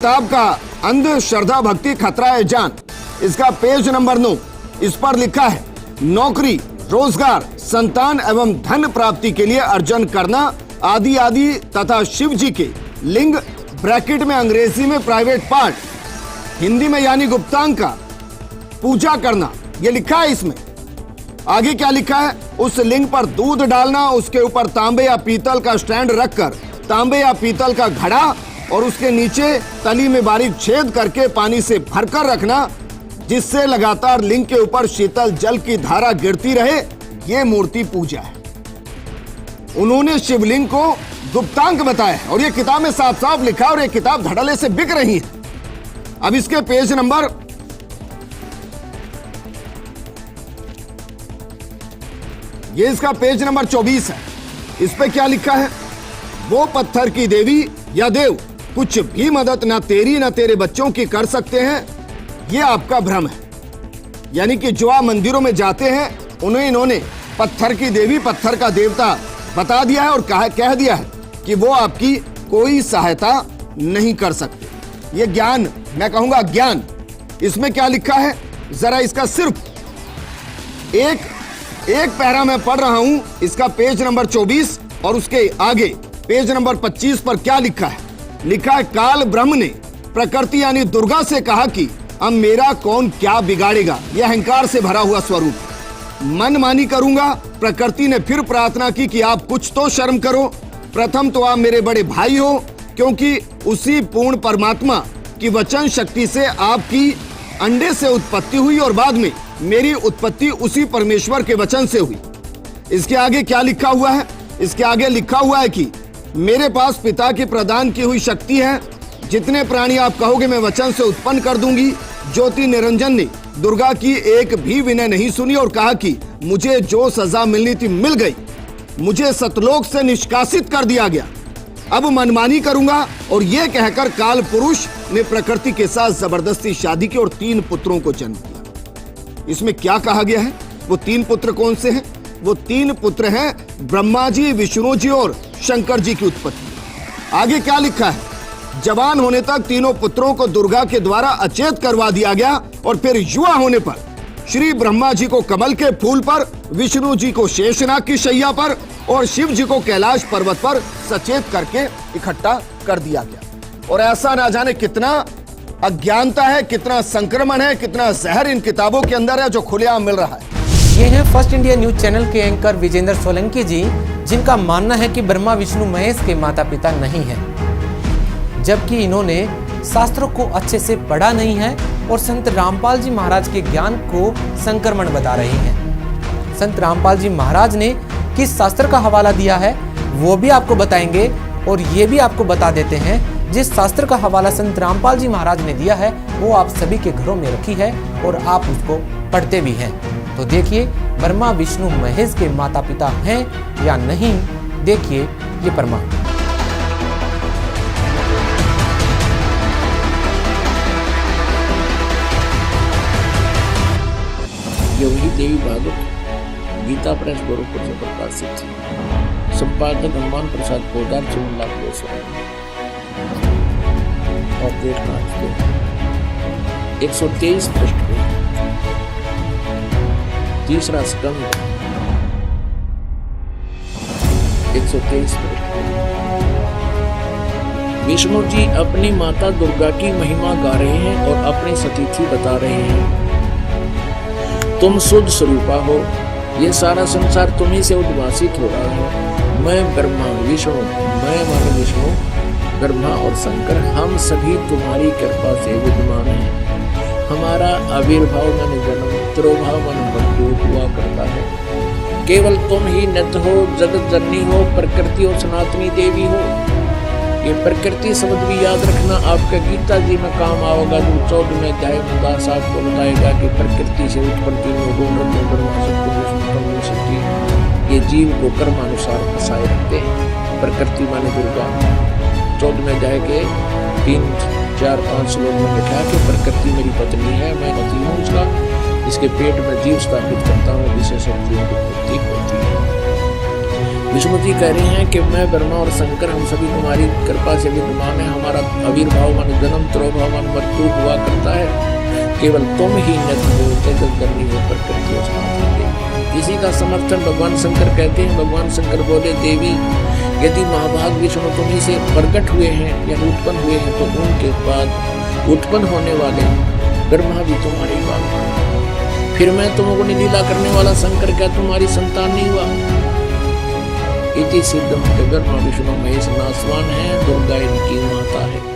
किताब का अंधश्रद्धा भक्ति खतरा है जान, इसका पेज नंबर 9। इस पर लिखा है नौकरी, रोजगार, संतान एवं धन प्राप्ति के लिए अर्जन करना आदि आदि तथा शिव जी के लिंग ब्रैकेट में अंग्रेजी में प्राइवेट पार्ट, हिंदी में यानी गुप्तांग का पूजा करना, यह लिखा है इसमें। आगे क्या लिखा है, उस लिंग पर दूध डालना, उसके ऊपर तांबे या पीतल का स्टैंड रखकर तांबे या पीतल का घड़ा और उसके नीचे तली में बारीक छेद करके पानी से भरकर रखना, जिससे लगातार लिंग के ऊपर शीतल जल की धारा गिरती रहे, यह मूर्ति पूजा है। उन्होंने शिवलिंग को गुप्तांग बताया और यह किताब में साफ साफ लिखा और यह किताब धड़ल्ले से बिक रही है। अब इसके पेज नंबर ये इसका पेज नंबर 24 है। इस पे क्या लिखा है, वो पत्थर की देवी या देव कुछ भी मदद ना तेरी ना तेरे बच्चों की कर सकते हैं, ये आपका भ्रम है। यानी कि जो आप मंदिरों में जाते हैं उन्हें इन्होंने पत्थर की देवी, पत्थर का देवता बता दिया है और कह दिया है कि वो आपकी कोई सहायता नहीं कर सकते। ये ज्ञान, मैं कहूंगा ज्ञान। इसमें क्या लिखा है, जरा इसका सिर्फ एक पैरा मैं पढ़ रहा हूं, इसका पेज नंबर 24 और उसके आगे पेज नंबर 25 पर क्या लिखा है। लिखा है काल ब्रह्म ने प्रकृति यानी दुर्गा से कहा कि अब मेरा कौन क्या बिगाड़ेगा। यह अहंकार से भरा हुआ स्वरूप, मनमानी करूंगा। प्रकृति ने फिर प्रार्थना की कि आप कुछ तो शर्म करो, प्रथम तो आप मेरे बड़े भाई हो, क्योंकि उसी पूर्ण परमात्मा की वचन शक्ति से आपकी अंडे से उत्पत्ति हुई और बाद में मेरी उत्पत्ति उसी परमेश्वर के वचन से हुई। इसके आगे क्या लिखा हुआ है, इसके आगे लिखा हुआ है कि मेरे पास पिता की प्रदान की हुई शक्ति है, जितने प्राणी आप कहोगे मैं वचन से उत्पन्न कर दूंगी। ज्योति निरंजन ने दुर्गा की एक भी विनय नहीं सुनी और कहा कि मुझे जो सजा मिलनी थी मिल गई, मुझे सतलोक से निष्कासित कर दिया गया, अब मनमानी करूंगा। और यह कहकर काल पुरुष ने प्रकृति के साथ जबरदस्ती शादी की और 3 पुत्रों को जन्म दिया। इसमें क्या कहा गया है, वो 3 पुत्र कौन से हैं? वो 3 पुत्र हैं ब्रह्मा जी, विष्णु जी और शंकर जी की उत्पत्ति। आगे क्या लिखा है, जवान होने तक तीनों पुत्रों को दुर्गा के द्वारा अचेत करवा दिया गया और फिर युवा होने पर श्री ब्रह्मा जी को कमल के फूल पर, विष्णु जी को शेषनाग की शैया पर और शिव जी को कैलाश पर्वत पर सचेत करके इकट्ठा कर दिया गया। और ऐसा ना जाने कितना अज्ञानता है, कितना संक्रमण है, कितना जहर इन किताबों के अंदर है जो खुलेआम मिल रहा है। ये हैं फर्स्ट इंडिया न्यूज चैनल के एंकर विजेंद्र सोलंकी जी, जिनका मानना है कि ब्रह्मा विष्णु महेश के माता पिता नहीं हैं, जबकि इन्होंने शास्त्रों को अच्छे से पढ़ा नहीं है और संत रामपाल जी महाराज के ज्ञान को संक्रमण बता रहे हैं। संत रामपाल जी महाराज ने किस शास्त्र का हवाला दिया है वो भी आपको बताएंगे और ये भी आपको बता देते हैं जिस शास्त्र का हवाला संत रामपाल जी महाराज ने दिया है वो आप सभी के घरों में रखी है और आप उसको पढ़ते भी हैं। तो देखिए ब्रह्मा विष्णु महेश के माता पिता हैं या नहीं, देखिए ये प्रमाण। योगी देवी भागवत गीता प्रेस गोरखपुर से प्रकाशित थी। संपादक हनुमान प्रसाद पोदार, 4,00,000 और देखना 123 पृष्ठ पे 3रा स्कंद 123 पृष्ठ पे विष्णु जी अपनी माता दुर्गा की महिमा गा रहे हैं और अपनी सतीथि बता रहे हैं। तुम शुद्ध स्वरूपा हो, ये सारा संसार तुम्ही से उद्भासित हो रहा है। मैं ब्रह्मा विष्णु, मैं माने विष्णु ब्रह्मा और शंकर, हम सभी तुम्हारी कृपा से विद्यमान हैं। हमारा आविर्भाव मन जन्म, तिरोभाव मन मृत्यु हुआ करता है। केवल तुम ही नित्य हो, जगत जननी हो, प्रकृति और सनातनी देवी हो। ये प्रकृति शब्द भी याद रखना, आपका गीता जी में काम आएगा। जो 14 में अध्याय में दास आपको बताएगा कि प्रकृति से उत्पन्न तीनों गुण ये जीव को कर्मानुसार फंसाए रखते हैं। प्रकृति माने दुर्गा, 14 में अध्याय के 3, 4, 5 श्लोक में लिखा कि प्रकृति मेरी पत्नी है, मैं पति हूँ उसका, इसके पेट में जीव स्थापित करता हूँ, जिससे शक्तियों की उत्पत्ति होती है। विष्णु जी कह रहे हैं कि मैं ब्रह्मा और शंकर हम सभी तुम्हारी कृपा से विद्यमान है। हमारा आविर्भाव मन जन्म, तिरोभाव मन मृत्यु हुआ करता है। केवल तुम ही नित्य हो, जगत करनी हो, प्रकृति हो। इसी का समर्थन भगवान शंकर कहते हैं। भगवान शंकर बोले, देवी यदि महाभाग विष्णु तुम्ही से प्रकट हुए हैं या उत्पन्न हुए हैं, तो उनके बाद उत्पन्न होने वाले ब्रह्मा भी तुम्हारी बात है। फिर मैं तुमको लीला करने वाला शंकर क्या तुम्हारी संतान नहीं हुआ? इति सिद्धम ब्रह्मा विष्णु महेश नासवान है, दुर्गा इनकी माता है।